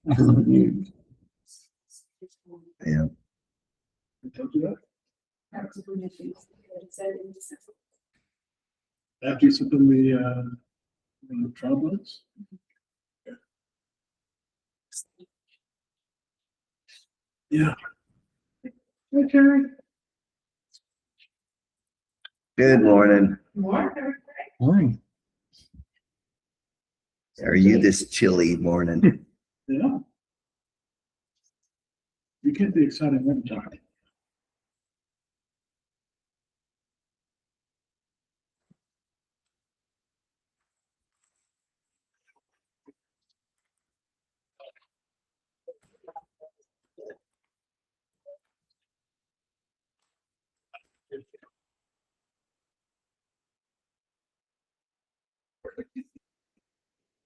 Yeah. After you sit in the trial ballots? Yeah. Okay. Good morning. Morning. Are you this chilly morning? Yeah. You can't be excited one time.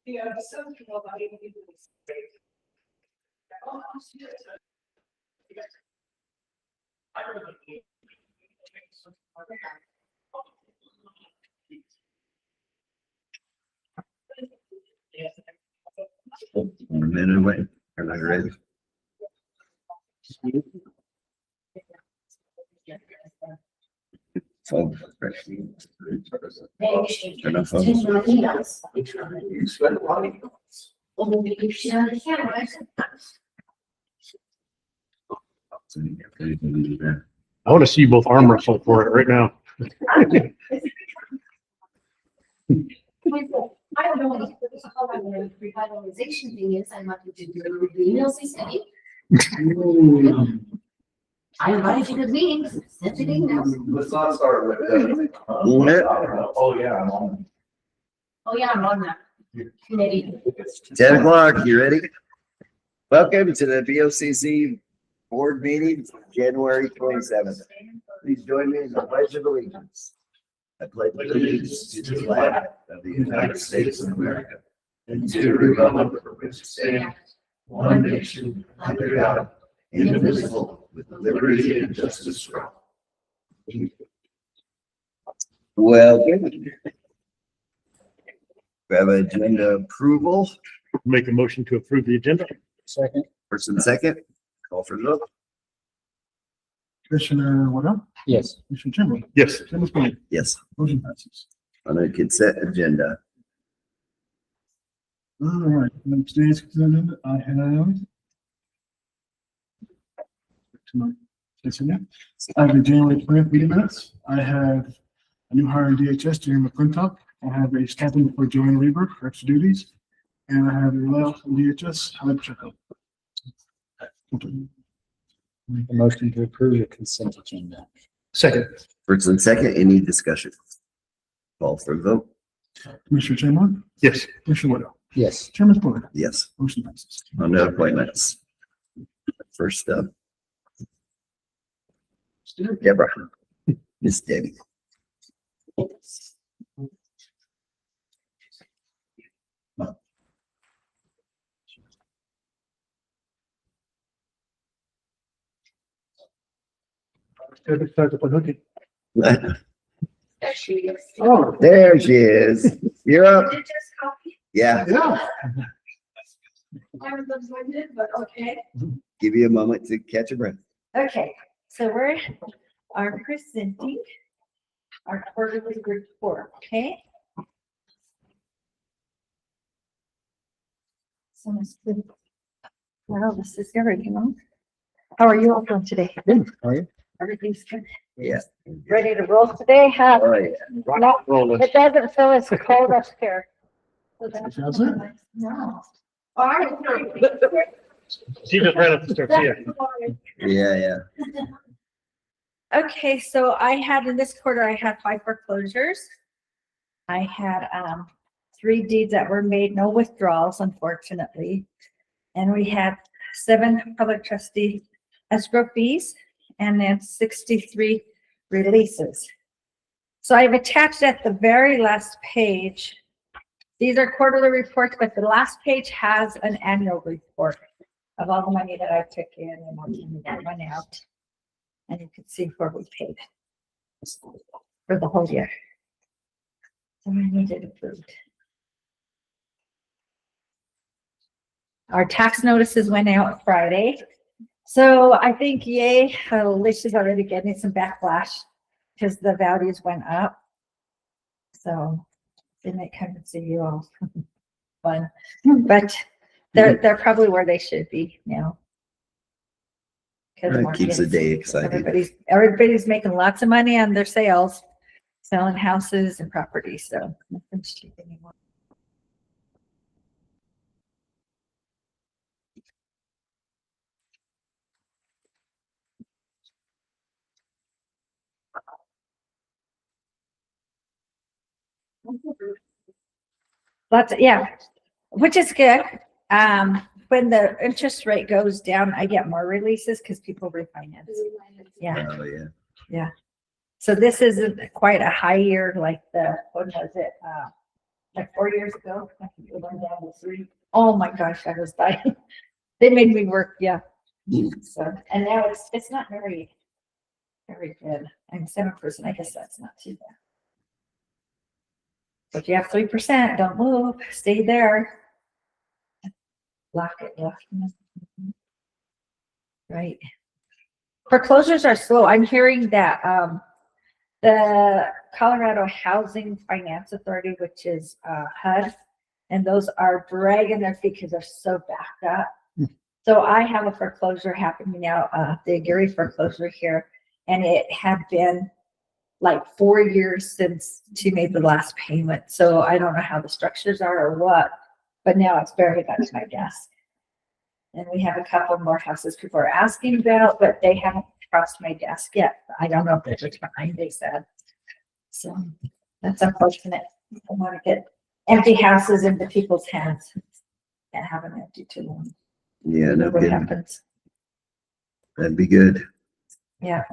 Yeah, A minute away. Am I ready? Phone. Turn on phone. I want to see you both arm wrestle for it right now. I don't know what the revitalization thing is. I'm not to do the emails he sent me. I invited you to the meetings, sent you the emails. Let's not start with that. Oh, yeah, I'm on. Oh, yeah, I'm on that committee. 10 o'clock, you ready? Welcome to the BOCC board meeting, January 27th. Please join me in the pledge of allegiance. I pledge allegiance to the flag of the United States of America and to the republic for which it stands, one nation, under God, indivisible, with liberty and justice for all. Well, good. We have agenda approval. Make a motion to approve the agenda. Second. First and second, call for the vote. Commissioner Waddell? Yes. Commissioner Chamberlain? Yes. Chairman Spaney? Yes, Motion passes. on a consent agenda. All right, today's consent agenda, I have. I have the January 20th meeting minutes. I have a new hire in DHS, Jerry McClintock. I have a staffing for Joanne Lieber for extra duties. And I have a layoff from DHS, Howard Checkup. Make a motion to approve the consent agenda. Second. First and second, any discussion? Call for the vote. Commissioner Chamberlain? Yes. Commissioner Waddell? Yes. Chairman Spaney? Yes, Motion passes. on the appointments. First up, Deborah. Miss Debbie. There she is. Oh, There she is. You're up. Did you just copy? Yeah, yeah. I was disappointed, but okay. give you a moment to catch your breath. Okay, so we are presenting our quarterly report, okay? So Ms. Good. Well, this is everything. How are you all doing today? Good. How are you? Everything's good. Yeah. Ready to roll today? Oh, yeah. No, it doesn't feel as cold up here. Does it? No. All right. She just ran up the stairs. Yeah, yeah. Okay, so I had in this quarter, I had 5 foreclosures. I had 3 deeds that were made, no withdrawals, unfortunately. And we had 7 public trustee escrow fees and then 63 releases. So I've attached at the very last page. These are quarterly reports, but the last page has an annual report of all the money that I took in and what money that went out. And you can see where we paid for the whole year. So I need it approved. Our tax notices went out Friday. So I think, yay, Alicia's already getting some backlash because the values went up. So didn't it come to see you all fun, but they're probably where they should be now. That keeps the day exciting. Everybody's making lots of money on their sales, selling houses and properties, so nothing's cheap anymore. Yeah, which is good. When the interest rate goes down, I get more releases because people refinance. Yeah. Oh, yeah. So this isn't quite a high year like what was it? Like 4 years ago. I think it went down to 3. Oh my gosh, I was dying. They made me work. Yeah. So, and now it's not very good. I'm 7%. I guess that's not too bad. But if you have 3%, don't move. Stay there. Lock it. Yeah. Right. Foreclosures are slow. I'm hearing that the Colorado Housing Finance Authority, which is HUD, and those are dragging their feet because they're so backed up. So I have a foreclosure happening now, the Gary foreclosure here, and it had been like 4 years since she made the last payment. So I don't know how the structures are or what, but now it's barely got to my desk. And we have a couple more houses people are asking about, but they haven't crossed my desk yet. I don't know if they're behind, they said. So that's unfortunate. I want to get empty houses into people's hands and have them empty too long. Yeah, no What kidding. happens. That'd be good. Yeah.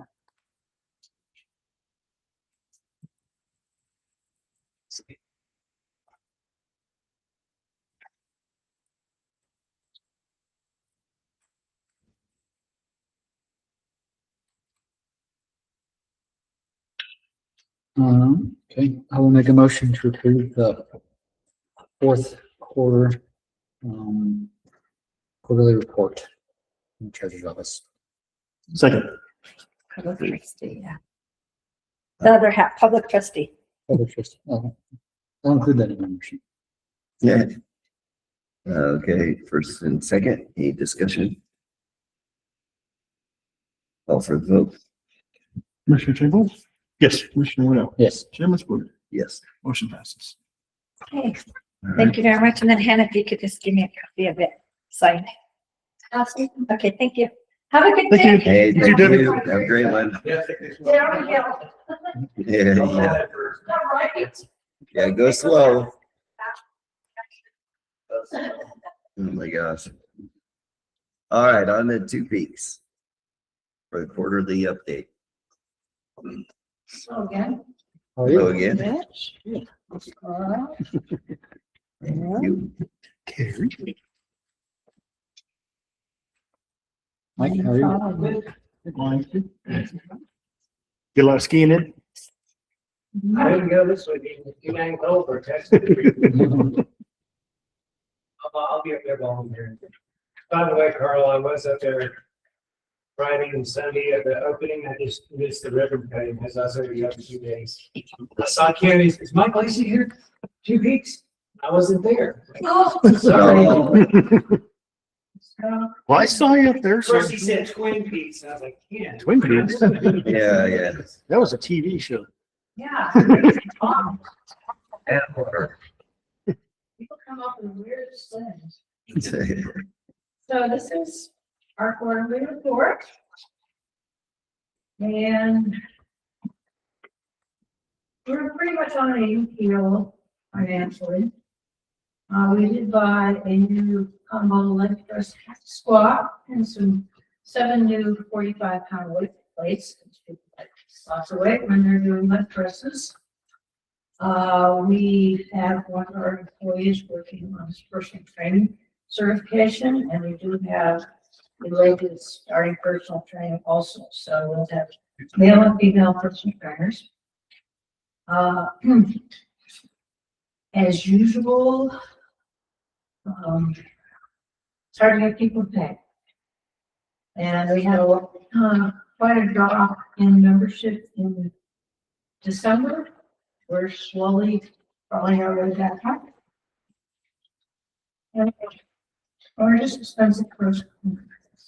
Okay, I will make a motion to approve the fourth quarter quarterly report in the treasurer's office. Second. Public trustee, yeah. The other half, public trustee. Public trust- oh, I'll include that in my motion. Yeah. Okay, first and second, any discussion? Call for the vote. Commissioner Table? Yes. Commissioner Widow? Yes. Chairman Spooner? Yes. Motion passes. Okay, All thank right. you very much. And then Hannah, if you could just give me a copy of it signed. Awesome. Okay, thank you. Have a good Thank day. you. Hey, You thank did it. you. Have a great one. There we go. Yeah. Yeah, go slow. Oh my gosh. All right, on to Two Peaks for the quarterly update. So again. Hello again. All Thank you. Mike, how are you? Get a lot of skiing in? I didn't go this way, you ain't over, I'll be up there volunteering. By the way, Carl, I was up there Friday and Sunday at the opening. I just missed the ribbon cutting because I was already up 2 days. I saw Kenny's, is Mike Lacey here? 2 Peaks? I wasn't there. Oh. Sorry. Well, I saw you up there. First he said Twin Peaks, and I was like, yeah. Twin Peaks. Yeah, yeah. That was a TV show. Yeah. People come up with weird things. So this is our quarterly report. And we're pretty much on an even keel financially. We did buy a new combo leg press squat and 7 new 45-pound weight plates. Lots of weight when they're doing leg presses. We have one of our employees working on his personal training certification, and we do have related starting personal training also. So we'll have male and female personal trainers. As usual, hard to get people to pay. And we had quite a drop in membership in December. We're slowly crawling our way back up. And our just expensive first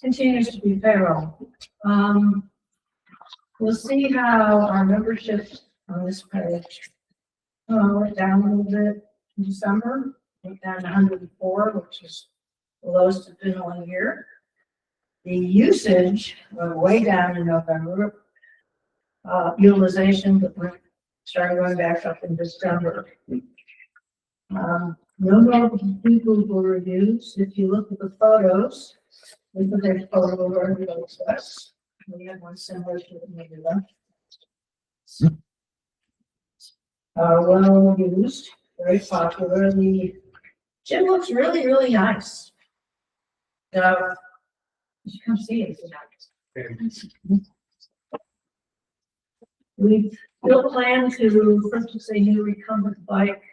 continues to be payroll. We'll see how our membership on this page went down a little bit in December, went down to 104, which is the lowest it's been all year. The usage went way down in November. Utilization, but we're starting going back up in December. No more people were reviews. If you look at the photos, look at their photo of our us. We have one similar to the Nebula. Well used, very popular. The gym looks really, really nice. So you come see it tonight. We still plan to purchase a new recumbent bike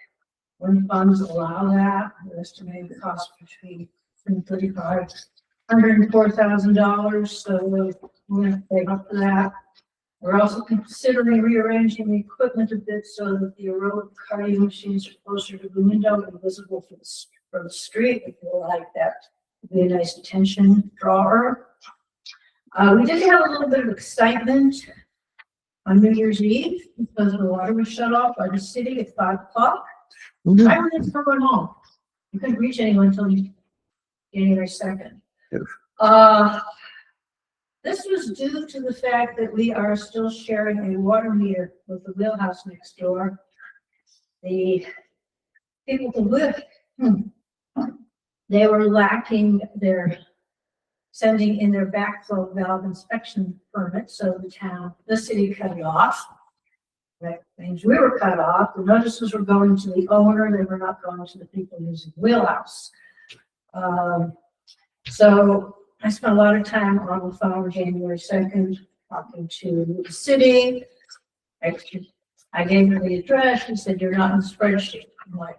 when funds allow that. The estimated cost between $35,000 and $104,000. So we're going to pay up for that. We're also considering rearranging the equipment a bit so that the aerobic cardio machines are closer to the window and visible from the street. We feel like that would be a nice attention drawer. We did have a little bit of excitement on New Year's Eve because the water was shut off by the city at 5 o'clock. I was going home. You couldn't reach anyone until January 2nd. This was due to the fact that we are still sharing a water meter with the wheelhouse next door. The people who live, they were lacking their sending in their backflow valve inspection permit, so the city cut it off. That means we were cut off. The notices were going to the owner, they were not going to the people using the wheelhouse. So I spent a lot of time on the phone January 2nd talking to the city. I gave her the address. She said, "You're not in the spreadsheet." I'm like,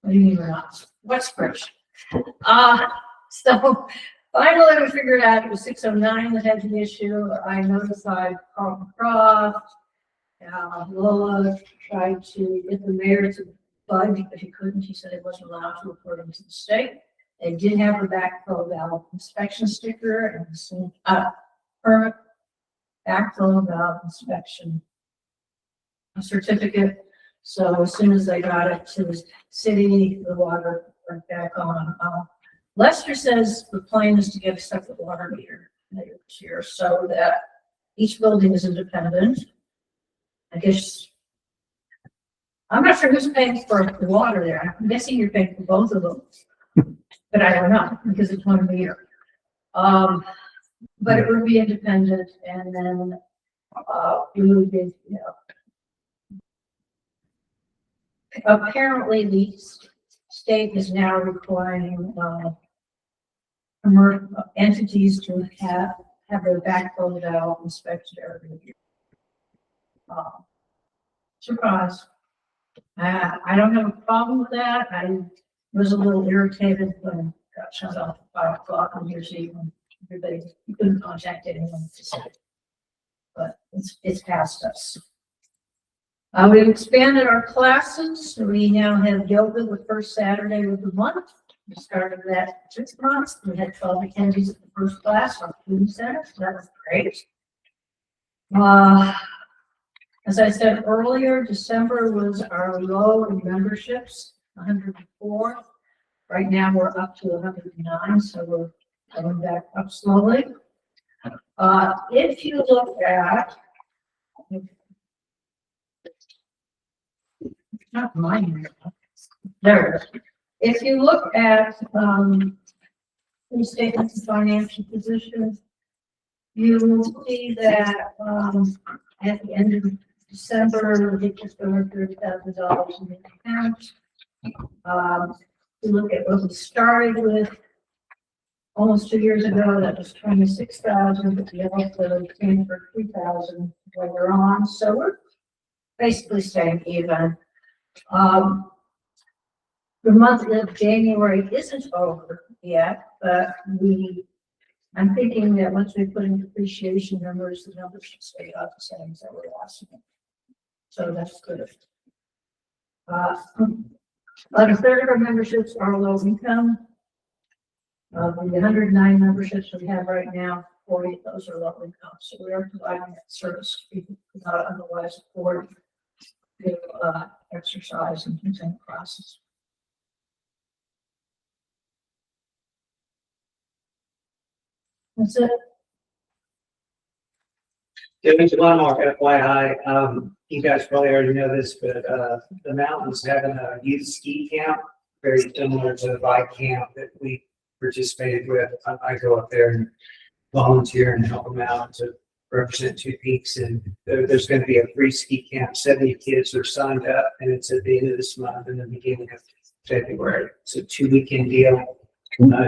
"What do you mean we're not? What spreadsheet?" So finally we figured out it was 609 that had the issue. I notified Carlton Croft. Lola tried to get the mayor to budge, but he couldn't. He said it wasn't allowed to report him to the state. They did have a backflow valve inspection sticker and permit backflow valve inspection certificate. So as soon as they got it to the city, the water went back on. Lester says the plan is to get a separate water meter later this year so that each building is independent. I guess I'm not sure who's paying for the water there. I'm guessing you're paying for both of them. But I don't know because it's one meter. But it would be independent, and then it would be, apparently the state is now requiring entities to have their backflow valve inspected every year. Surprise. I don't have a problem with that. I was a little irritated when it got shut off at 5 o'clock on New Year's Eve when everybody couldn't contact anyone to say. But it's past us. We've expanded our classes. We now have yoga the first Saturday of the month. We started that 6 months. We had 12 attendees at the first class on Student Center, so that was great. As I said earlier, December was our low in memberships, 104. Right now we're up to 109, so we're coming back up slowly. If you look at, not mine, there it is. If you look at the statements of financial position, you will see that at the end of December, we just over $30,000 in the account. You look at what we started with almost 2 years ago, that was 26,000, but we also came for 3,000 later on. So we're basically staying even. The month of January isn't over yet, but I'm thinking that once we put in depreciation numbers, the numbers should stay about the same as they were last year. So that's good. About a third of our memberships are low income. Of the 109 memberships we have right now, 40 of those are low income. So we are providing that service to people who cannot otherwise afford to exercise and continue classes. That's it. There's one more FYI, you guys probably already know this, but, the mountain's having a youth ski camp, very similar to the bike camp that we participated with. I go up there and volunteer and help them out to represent Two Peaks, and there's gonna be a free ski camp. 70 kids are signed up, and it's at the end of this month and the beginning of February. It's a 2-weekend deal,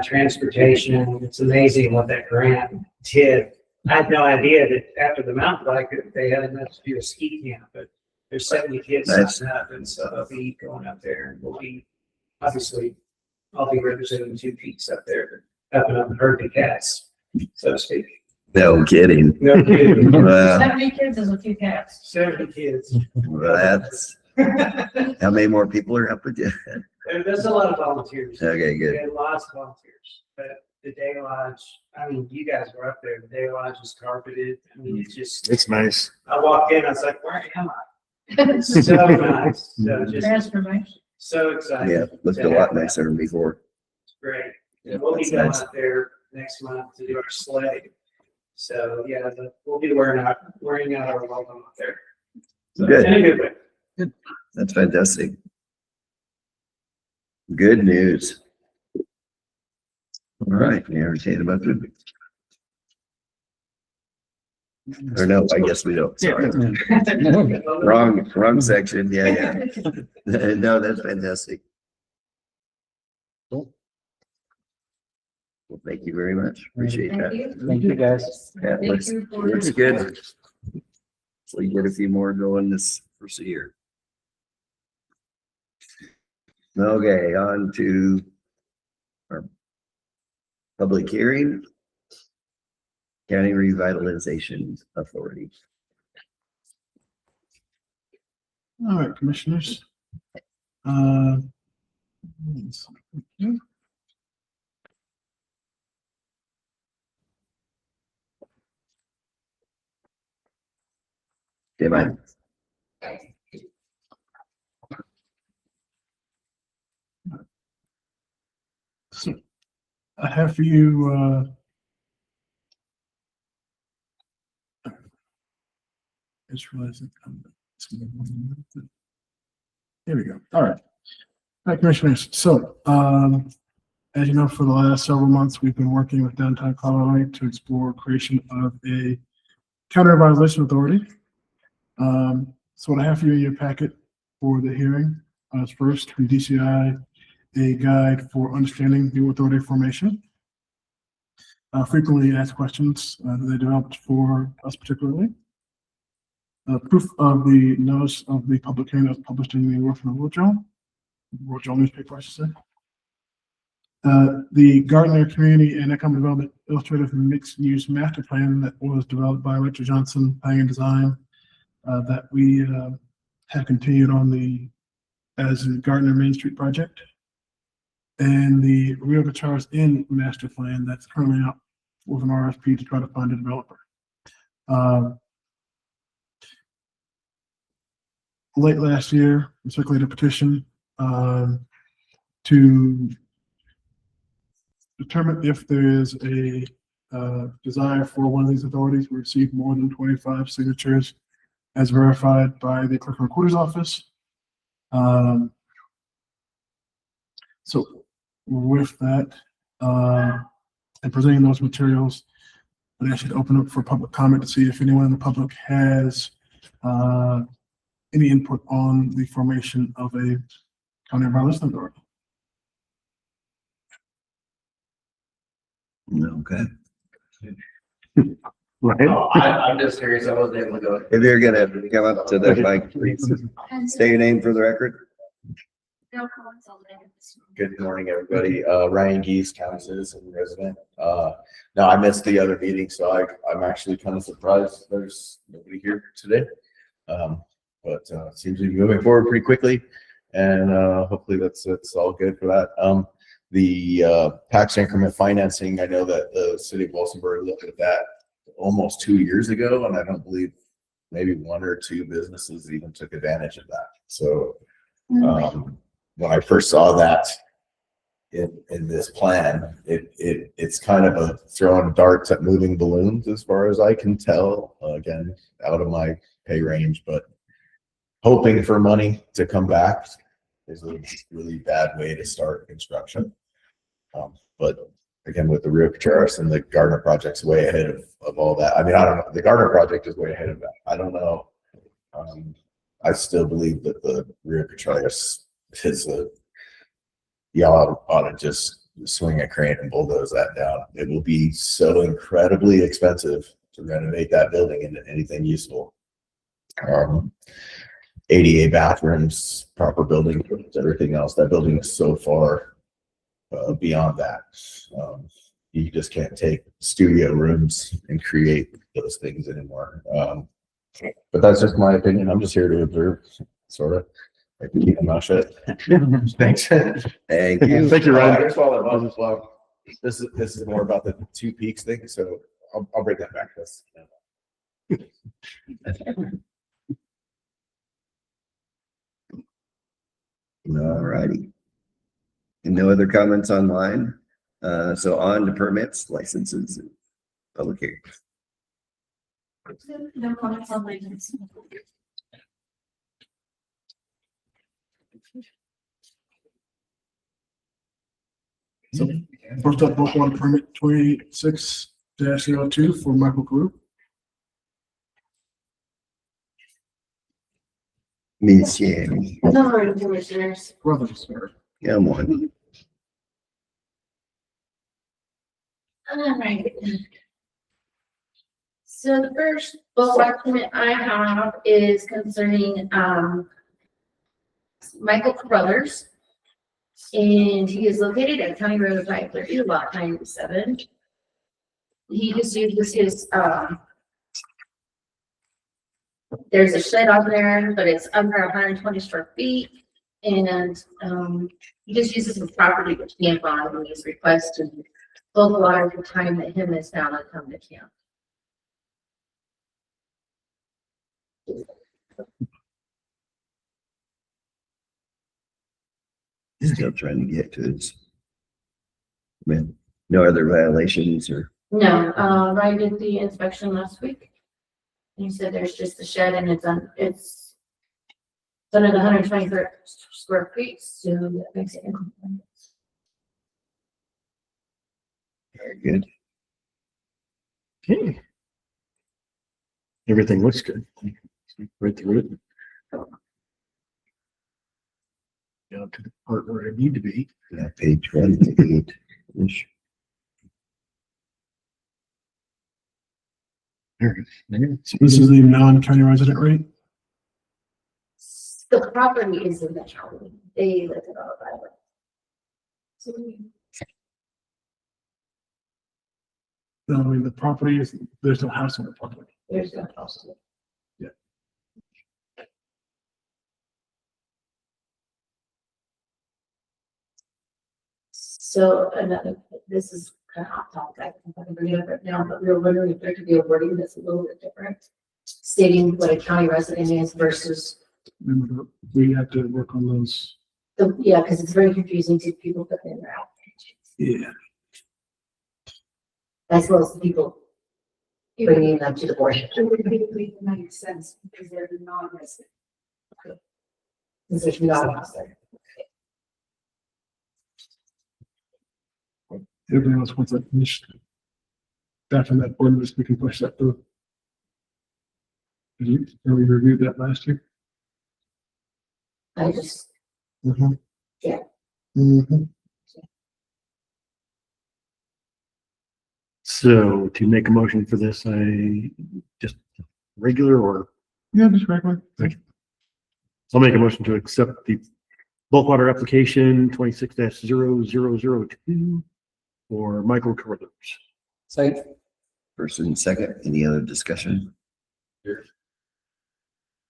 transportation. It's amazing what that grant did. I had no idea that after the mountain bike, they had enough to do a ski camp, but there's 70 kids Nice. signed up, and so they'll be going up there, and we'll be, obviously, I'll be representing Two Peaks up there, up and up the herd of cats, so to speak. No kidding. No kidding. 70 kids is a few cats. 70 kids. That's, how many more people are up with you? There's a lot of volunteers. Okay, good. Yeah, lots of volunteers, but the day lodge, I mean, you guys were up there, the day lodge is carpeted. I mean, it's just, It's nice. I walked in, I was like, where am I? It's so nice, so just Transformation. so excited. Yeah, looked a lot nicer than before. Great. Yeah, We'll be that's going nice. out there next month to do our sleigh. So, yeah, we'll be wearing out our welcome up there. So, Good. in a good way. That's fantastic. Good news. All right, we entertain about it. Or no, I guess we don't, sorry. Wrong section, yeah. No, that's fantastic. Cool. Well, thank you very much, appreciate Thank that. you. Thank you, guys. Yeah, Thank looks, you for looks your good. So you get a few more going this first year. Okay, on to our public hearing. County Revitalization Authority. All right, commissioners. Okay, Mike. So I have for you, just realized that here we go. All right. All right, commissioners. So, as you know, for the last several months, we've been working with Downtown Colorado to explore creation of a county revitalization authority. So what I have for you in your packet for the hearing is first from DCI, a guide for understanding new authority formation. Frequently asked questions that they developed for us particularly. Proof of the notice of the public hearing that was published in the World Journal newspaper, I should say. The Gardner Community and Economic Development Illustrative Mixed Use Master Plan that was developed by Richard Johnson Planning and Design that we have continued on as the Gardner Main Street project. And the Rio Guitars Inn Master Plan that's currently out with an RFP to try to find a developer. Late last year, we circulated a petition to determine if there is a desire for one of these authorities. We received more than 25 signatures as verified by the clerk and recorder's office. So with that, and presenting those materials, I'd ask you to open up for public comment to see if anyone in the public has any input on the formation of a county revitalization authority. Okay. Right. I'm just curious, I wasn't able to go. If you're gonna come up to the mic, please state your name for the record. No comments on that. Good morning, everybody. Ryan Geese, county citizen resident. No, I missed the other meeting, so I'm actually kind of surprised there's nobody here today. But it seems to be moving forward pretty quickly, and hopefully that's all good for that. The tax increment financing, I know that the city of Walsenburg looked at that almost 2 years ago, and I don't believe maybe 1 or 2 businesses even took advantage of that. So when I first saw that in this plan, it's kind of a throwing darts at moving balloons as far as I can tell. Again, out of my pay range, but hoping for money to come back is a really bad way to start construction. But again, with the Rio Cucharas and the Gardner project's way ahead of all that. I mean, I don't know. The Gardner project is way ahead of that. I don't know. I still believe that the Rio Cucharas is y'all ought to just swing a crane and bulldoze that down. It will be so incredibly expensive to renovate that building into anything useful. ADA bathrooms, proper building, everything else. That building is so far beyond that. You just can't take studio rooms and create those things anymore. But that's just my opinion. I'm just here to observe, sort of. I can keep my mouth shut. Thanks. Thank you. Thank you, Ryan. That's all it was as well. This is more about the 2 peaks thing, so I'll bring that back to us. All righty. And no other comments online? So on to permits, licenses, and public hearings. No comments on license. So first up, book one permit 26-02 for Michael Group. Miss Yami, No, commissioners. Brothers, sir. come on. All right. So the first bulk document I have is concerning, Michael Brothers. And he is located at County Road 530, lot 97. He just uses his, there's a shed on there, but it's under 120 square feet. And, he just uses his property to camp on when he's requested both a lot of the time that him and his family come to camp. Still trying to get to it. Man, no other violations or, No, Ryan did the inspection last week. He said there's just the shed and it's under the 120 square feet, so that makes it incomplete. very good. Okay. Everything looks good. Right through it. Down to the part where I need to be. Yeah, page 188-ish. There it is. So this is the non-county resident rate? The property is in the county. They live it all by the way. No, I mean, the property is, there's no house on the property. There's no house. Yeah. So another, this is kind of hot topic. I can bring it up right now, but we were wondering if there could be a wording that's a little bit different, stating what a county resident is versus Remember, we have to work on those. yeah, because it's very confusing to people putting in their applications, Yeah. as well as the people bringing them to the board. It would be make sense because they're non-resident. Since there's not a house there. Everybody else wants that finished. Staff on that board, we can push that through. Did we reviewed that last year? I just, Mm-hmm. Yeah. Mm-hmm. So to make a motion for this, I just regular or Yeah, just regular. I'll make a motion to accept the bulk water application 26-0002 for Michael Carruthers. Second. First and second, any other discussion?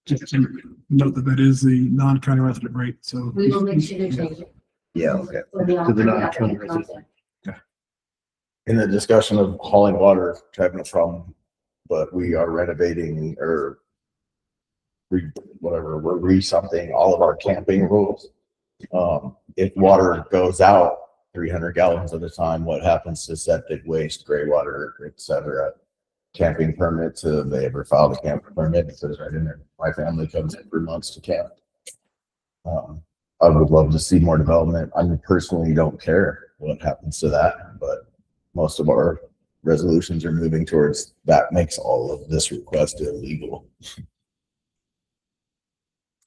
Just to note that that is the non-county resident rate, so. We will make sure to change it. Yeah, okay. When we all To the put it out non-county there in resident. content. In the discussion of hauling water, having a problem, but we are renovating or we're something all of our camping rules. If water goes out 300 gallons at a time, what happens to septic waste, gray water, etc.? Camping permits, they ever filed a camping permit? It says right in there. My family comes in for months to camp. I would love to see more development. I personally don't care what happens to that, but most of our resolutions are moving towards that makes all of this request illegal.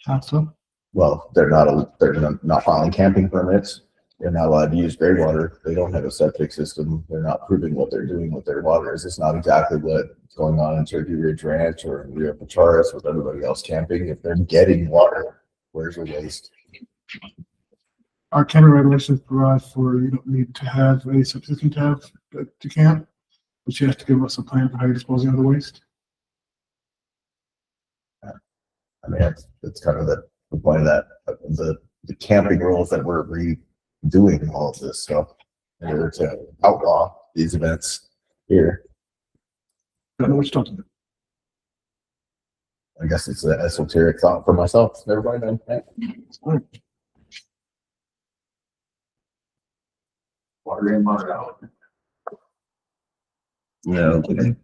How so? Well, they're not filing camping permits. They're not allowed to use gray water. They don't have a septic system. They're not proving what they're doing with their water. It's not exactly what's going on in Turkey Ridge Ranch or in Rio Pacharas with everybody else camping. If they're getting water, where's the waste? Our county regulations provide for, you don't need to have a subsistence tab to camp, but you have to give us a plan for how you're disposing of the waste. I mean, it's kind of the point of that, the camping rules that we're redoing all of this stuff in order to outlaw these events here. Don't know what you're talking about. I guess it's an esoteric thought for myself. Never mind then. Water in, water out. No, okay.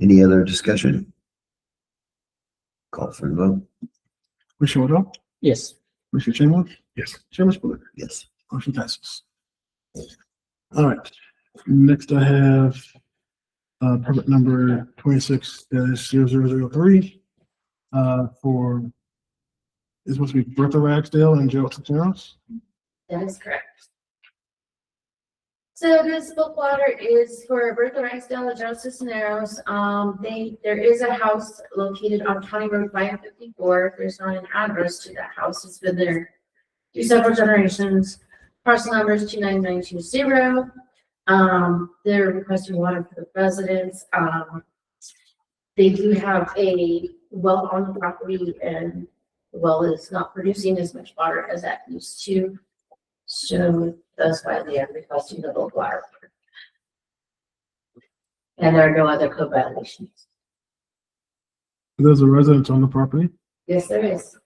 Any other discussion? Call for the vote. Commissioner Waddell, Yes. Commissioner Chamberlain, Yes. Chairman Spiller, Yes. motion passes. All right, next I have permit number 26-0003 for, is supposed to be Bertha Ragsdale and Joe Cisneros. That is correct. So this bulk water is for Bertha Ragsdale and Joe Cisneros. There is a house located on County Road 554. There's not an address to that house. It's been there through several generations. Parcel number is 29920. They're requesting water for the residents. They do have a well on the property and the well is not producing as much water as that used to. So that's why they are requesting the bulk water. And there are no other code violations. There's a residence on the property Yes, there is.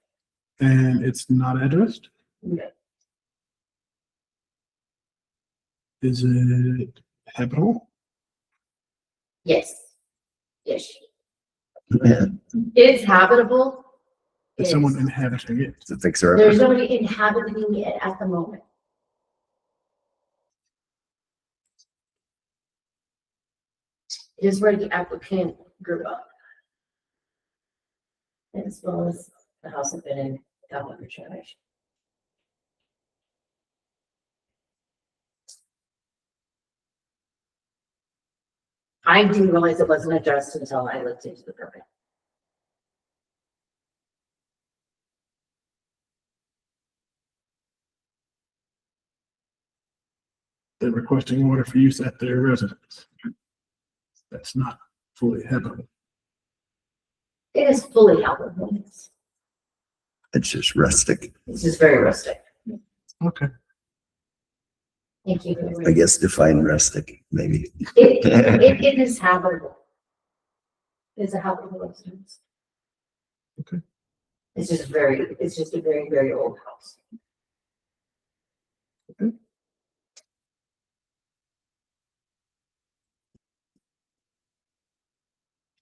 and it's not addressed. Okay. Is it habitable? Yes. Yes. Yeah, It's habitable. Is Yes. someone inhabiting it? it's a fixer There's upper. nobody inhabiting it at the moment. It is where the applicant grew up. As well as the house had been in downward generation. I didn't realize it wasn't addressed until I looked into the permit. They're requesting water for use at their residence. That's not fully habitable. It is fully habitable. It's just rustic. It's just very rustic. Okay. Thank you. I guess define rustic, maybe. It is habitable. It's a habitable residence. Okay. It's just a very, very old house.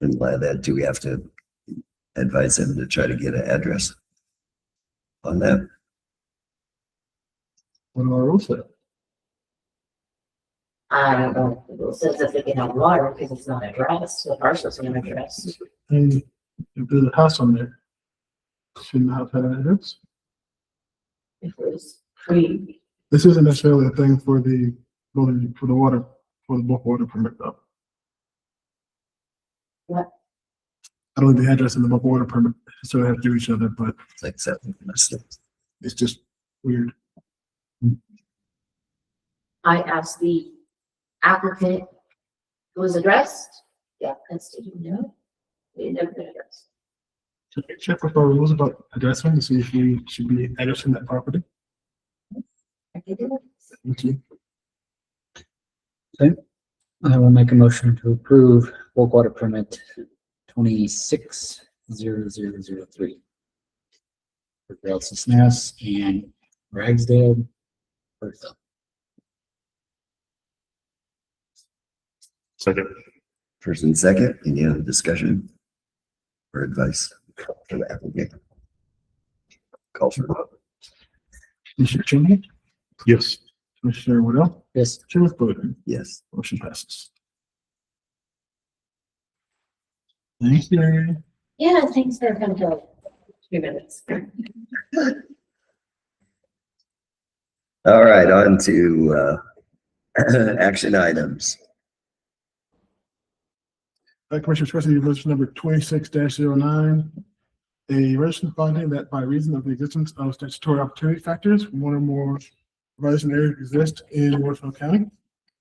And by that, do we have to advise them to try to get an address on that? What do our rules say? I don't know if the rule says if they can have water because it's not addressed, the parcel's not addressed. And if there's a house on there, shouldn't the house have an address? If it was free, This isn't necessarily a thing for the building, for the water, for the bulk water permit though. what? I don't think the address and the bulk water permit necessarily have to do each other, but It's like something rustic. it's just Weird. I asked the applicant who was addressed, the applicant stated no. They never been addressed. Check with our rules about addressing to see if we should be addressing that property. Okay, did it? Thank you. I will make a motion to approve bulk water permit 260003 for Snass and Ragsdale. Bertha. Second. First and second, any other discussion or advice for the applicant? Call for the vote. Commissioner Cheney, Yes. Commissioner Waddell, Yes. Chairman Bowden, Yes. motion passes. Thank you. Yeah, things are gonna go 2 minutes. All right, on to action items. Commissioner's question, resolution number 26-09. A resolution finding that by reason of the existence of statutory opportunity factors, one or more residential areas exist in Huerfano County.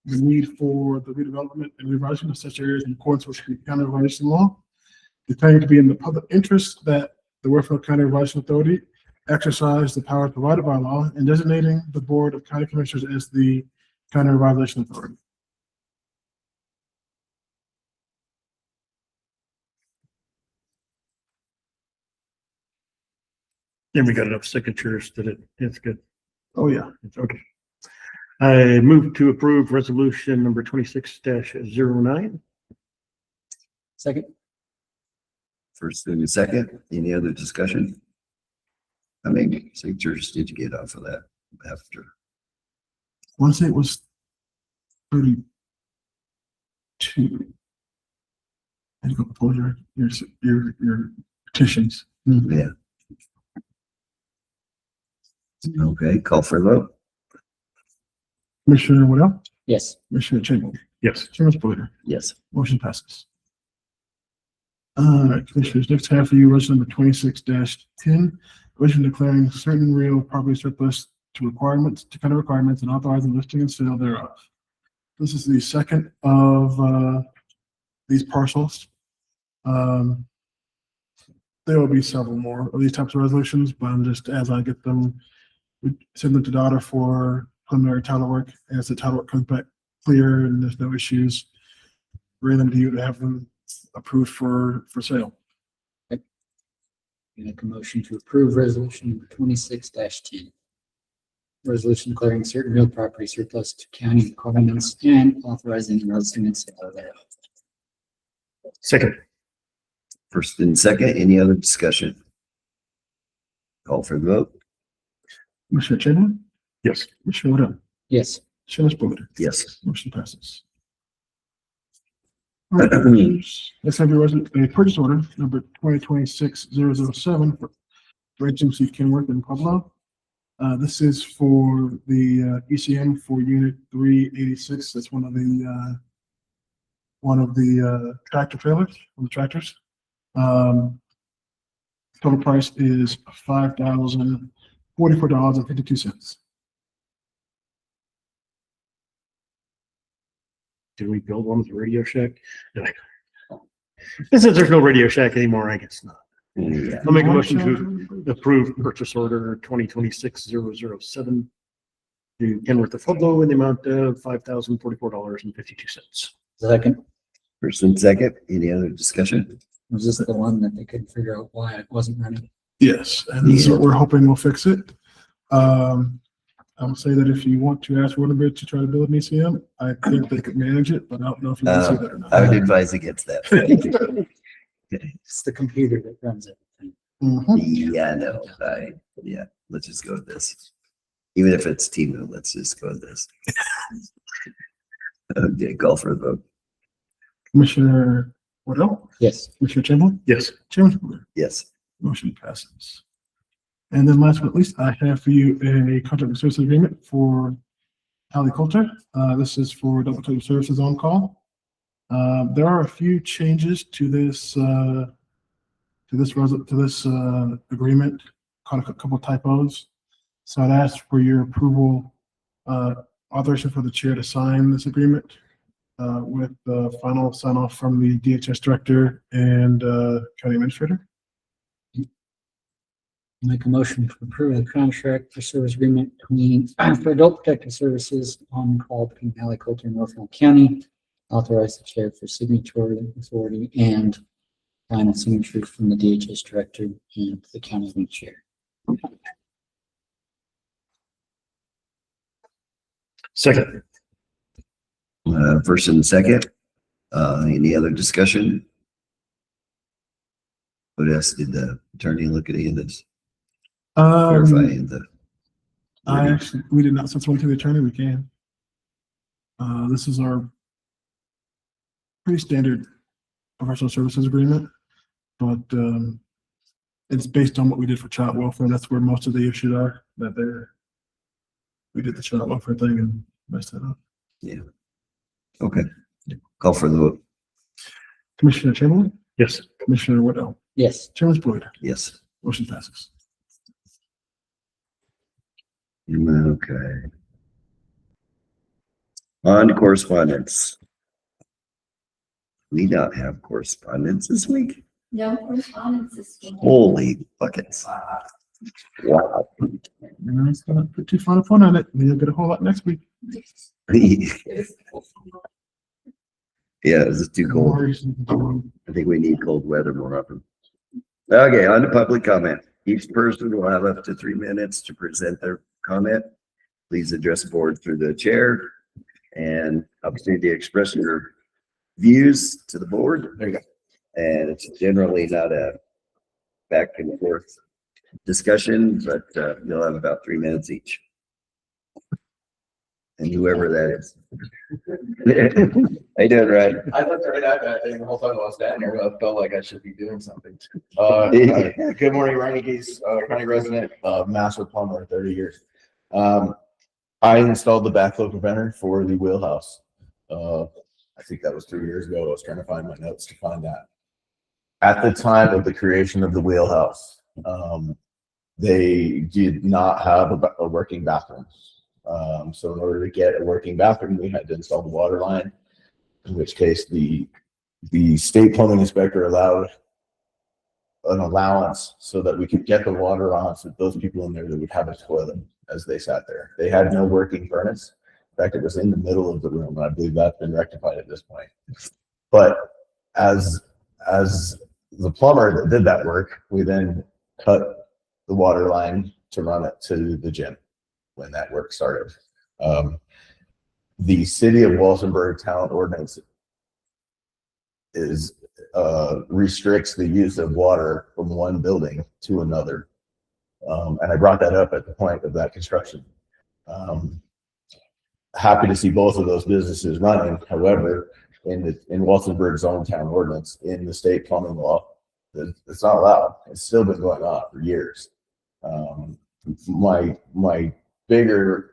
The need for the redevelopment and revising of such areas in accordance with the county revising law. Declaring to be in the public interest that the Huerfano County Revising Authority exercise the power provided by law and designating the Board of County Commissioners as the County Revising Authority. And we got enough signatures that it's good. Oh, yeah. It's okay. I move to approve resolution number 26-09. Second. First and second, any other discussion? How many signatures did you get off of that after? I want to say it was 32. And go pull your petitions. Yeah. Okay, call for a vote. Commissioner Waddell, Yes. Commissioner Cheney, Yes. Chairman Bowden, Yes. motion passes. Commissioners, next half for you, resolution number 26-10, resolution declaring certain real property surplus to county requirements and authorizing listing and sale thereof. This is the second of these parcels. There will be several more of these types of resolutions, but I'm just, as I get them, we send them to Donna for preliminary title work. As the title work comes back clear and there's no issues, bring them to you to have them approved for sale. Make a motion to approve resolution number 26-10. Resolution declaring certain real property surplus to county requirements and authorizing the listing and sale thereof. Second. First and second, any other discussion? Call for the vote. Commissioner Cheney, Yes. Commissioner Waddell, Yes. Chairman Bowden, Yes. motion passes. All right, Commissioners, let's have a purchase order number 2026-007 for Regency Kenworth in Pueblo. This is for the ECM for Unit 386. That's one of the tractor trailers, one of the tractors. Total price is $5,044.52. Did we build one with a Radio Shack? And since there's no Radio Shack anymore, I guess not. Yeah. I'll make a motion to approve purchase order 2026-007 to Kenworth of Pueblo in the amount of $5,044.52. Second. First and second, any other discussion? Was this the one that they couldn't figure out why it wasn't running? Yes, and this is what we're hoping will fix it. I'll say that if you want to ask Waterbridge to try to build an ECM, I think they could manage it, but I don't know if you can see that or not. I would advise against that. It's the computer that runs everything. Mhm. Yeah, no, let's just go with this. Even if it's Timu, let's just go with this. Okay, call for a vote. Commissioner Waddell, Yes. Commissioner Chamberlain, Yes. Chairman Bowden, Yes. motion passes. And then last but not least, I have for you a contract and services agreement for Holly Coulter. This is for double type services on call. There are a few changes to this agreement, caught a couple typos. So I'd ask for your approval, authorization for the chair to sign this agreement with the final sign off from the DHS director and county administrator. Make a motion to approve the contract for service agreement between, for adult protective services on call between Valley Coulter and Huerfano County. Authorize the chair for signatory authority and final signature from the DHS director and the county administrator. Second. First and second, any other discussion? What else did the attorney look at any of this? Verifying the. We did not, since went to the attorney, we can. This is our pretty standard professional services agreement, but it's based on what we did for child welfare. That's where most of the issues are, we did the child welfare thing and messed that up. Yeah. Okay. Call for the vote. Commissioner Chamberlain, Yes. Commissioner Waddell, Yes. Chairman Boyd, Yes. motion passes. Okay. On to correspondence. We don't have correspondence this week. No correspondence this week. Holy buckets. Wow. And I was gonna put too fine a point on it. We'll get a whole lot next week. Yeah, this is too cold. I think we need cold weather more often. Okay, on to public comment. Each person will have up to 3 minutes to present their comment. Please address the board through the chair and opportunity to express your views to the board. There you go. And it's generally not a back and forth discussion, but you'll have about 3 minutes each. And whoever that is. How you doing, Ryan? I looked right at that thing the whole time I was standing there. I felt like I should be doing something. Good morning, Ryan Geese, county resident, master plumber, 30 years. I installed the backflow preventer for the wheelhouse. I think that was 3 years ago. I was trying to find my notes to find that. At the time of the creation of the wheelhouse, they did not have a working bathroom. So in order to get a working bathroom, we had to install the water line, in which case the state plumbing inspector allowed an allowance so that we could get the water on so those people in there that would have a toilet as they sat there. They had no working furnace. In fact, it was in the middle of the room, and I believe that's been rectified at this point. But as the plumber that did that work, we then cut the water line to run it to the gym when that work started. The city of Walsenburg town ordinance is restricts the use of water from one building to another. And I brought that up at the point of that construction. Happy to see both of those businesses running. However, in Walsenburg's own town ordinance, in the state plumbing law, it's not allowed. It's still been going on for years. My bigger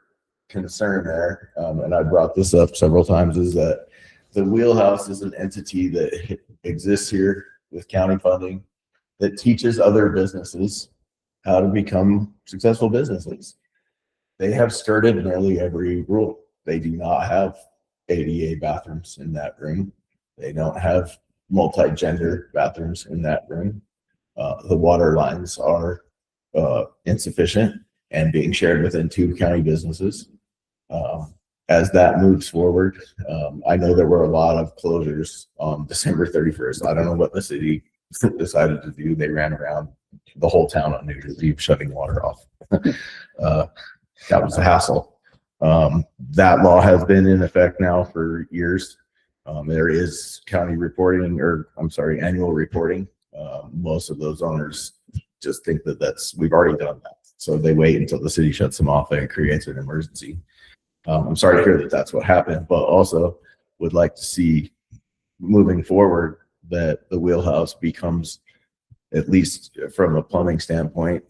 concern there, and I brought this up several times, is that the wheelhouse is an entity that exists here with county funding that teaches other businesses how to become successful businesses. They have skirted nearly every rule. They do not have ADA bathrooms in that room. They don't have multi-gender bathrooms in that room. The water lines are insufficient and being shared within 2 county businesses. As that moves forward, I know there were a lot of closures on December 31st. I don't know what the city decided to do. They ran around the whole town on New Year's Eve shutting water off. That was a hassle. That law has been in effect now for years. There is county reporting, or I'm sorry, annual reporting. Most of those owners just think that we've already done that. So they wait until the city shuts them off and creates an emergency. I'm sorry to hear that that's what happened, but also would like to see moving forward that the wheelhouse becomes, at least from a plumbing standpoint,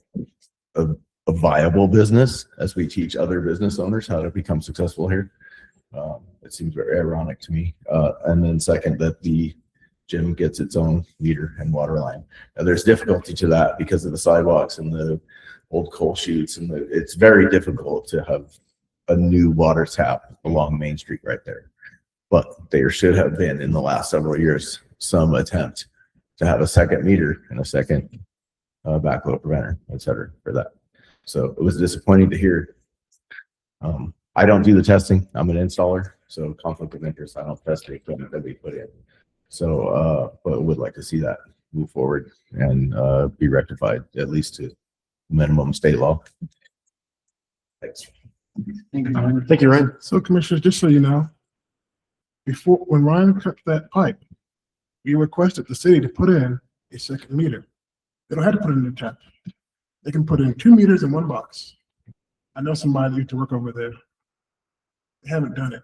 a viable business as we teach other business owners how to become successful here. It seems very ironic to me. And then second, that the gym gets its own meter and water line. Now there's difficulty to that because of the sidewalks and the old coal chutes, and it's very difficult to have a new water tap along Main Street right there. But there should have been in the last several years some attempt to have a second meter and a second backflow preventer, et cetera, for that. So it was disappointing to hear. I don't do the testing. I'm an installer, so conflict of interest. I don't test the equipment that we put in. So, but would like to see that move forward and be rectified at least to minimum state law. Thanks. Thank you, Ryan. Thank you, Ryan. So commissioners, just so you know, before, when Ryan cut that pipe, we requested the city to put in a second meter. They don't have to put in a new tap. They can put in 2 meters in one box. I know somebody that used to work over there. They haven't done it.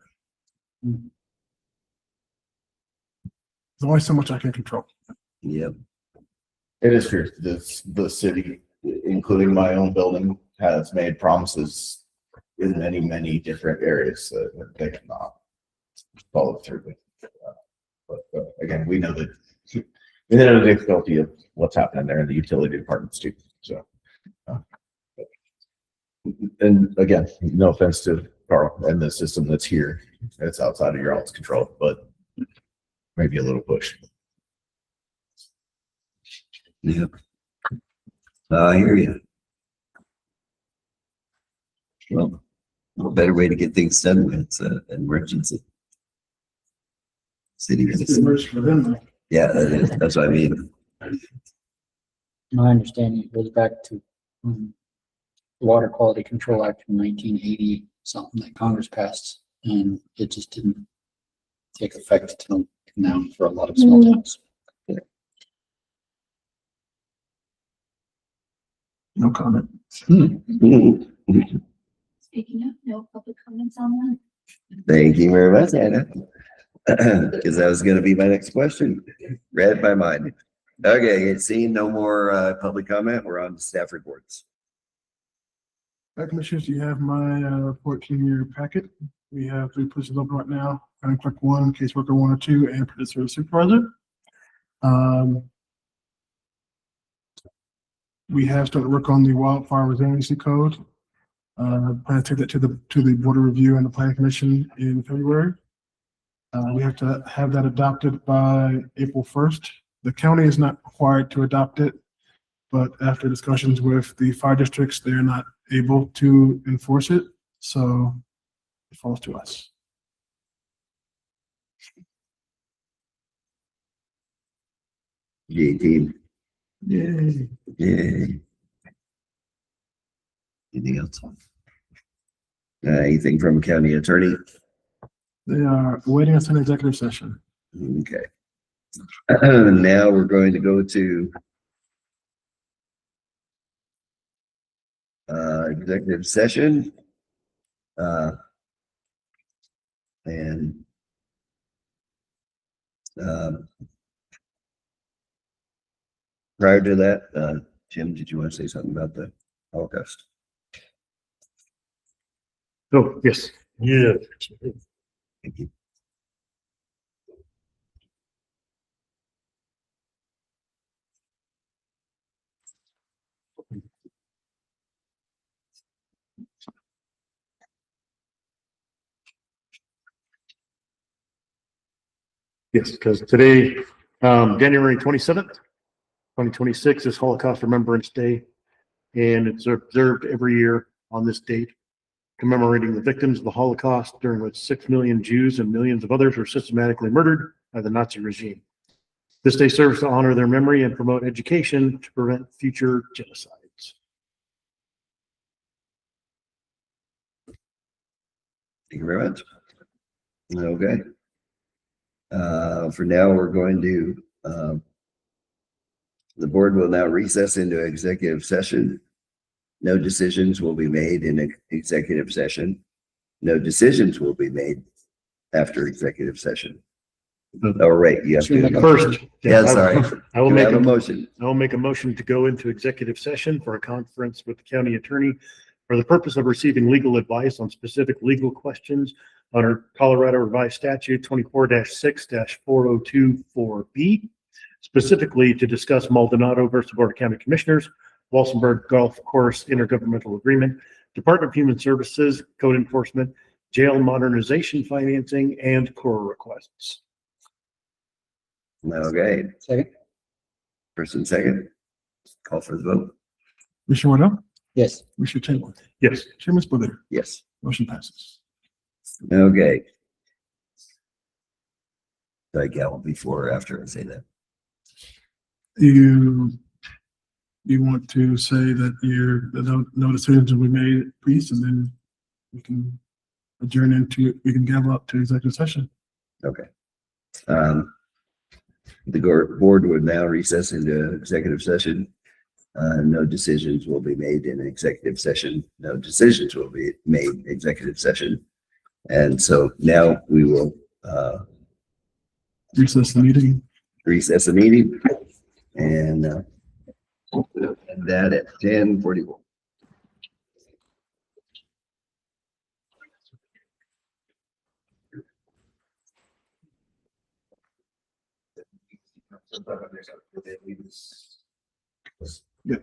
There's only so much I can control. Yep. It is true. The city, including my own building, has made promises in many, many different areas that they have not followed through with. But again, we know the difficulty of what's happening there in the utility departments too. So, and again, no offense to Carl and the system that's here, it's outside of your all's control, but maybe a little push. Yep. I hear you. Well, a better way to get things done when it's an emergency. City. It's emerged for them. Yeah, that is. That's what I mean. My understanding, it goes back to the Water Quality Control Act in 1980, something that Congress passed, and it just didn't take effect until now for a lot of small towns. No comment. Speaking of, no public comments on that. Thank you very much, Anna. Because that was going to be my next question. Read my mind. Okay, seeing no more public comment, we're on to staff reports. Commissioners, you have my report in your packet. We have 3 positions open right now: county clerk 1, caseworker 1 or 2, and producer supervisor. We have started work on the wildfire resiliency code. Plan to take that to the board of review and the planning commission in February. We have to have that adopted by April 1st. The county is not required to adopt it, but after discussions with the fire districts, they're not able to enforce it, so it falls to us. Yay, team. Yay. Yay. Anything else? Anything from county attorney? They are awaiting us in executive session. Okay. Now we're going to go to executive session. And prior to that, Jim, did you want to say something about the Holocaust? Oh, yes. Yeah. Thank you. Yes, because today, January 27th, 2026 is Holocaust Remembrance Day, and it's observed every year on this date, commemorating the victims of the Holocaust, during which 6 million Jews and millions of others were systematically murdered by the Nazi regime. This day serves to honor their memory and promote education to prevent future genocides. Thank you very much. Okay. For now, we're going to, the board will now recess into executive session. No decisions will be made in executive session. No decisions will be made after executive session. Oh, right, you have to. First. Yeah, sorry. I will Do I make have a a motion. I will make a motion to go into executive session for a conference with the county attorney for the purpose of receiving legal advice on specific legal questions under Colorado Revised Statute 24-6-4024B, specifically to discuss Maldonado versus Board of County Commissioners, Walsenburg Golf Course Intergovernmental Agreement, Department of Human Services, Code Enforcement, Jail Modernization Financing, and core requests. Okay, Second? first and second. Call for the vote. Commissioner Waddell, Yes. Commissioner Taylor, Yes. Chairman Spillier, Yes. motion passes. Okay. Do I count before or after I say that? You want to say that no decisions will be made, please, and then we can we can gavel up to executive session. Okay. The board would now recess into executive session. No decisions will be made in executive session. No decisions will be made in executive session. And so now we will Recess the meeting. recess the meeting and that at 10:41. Yeah.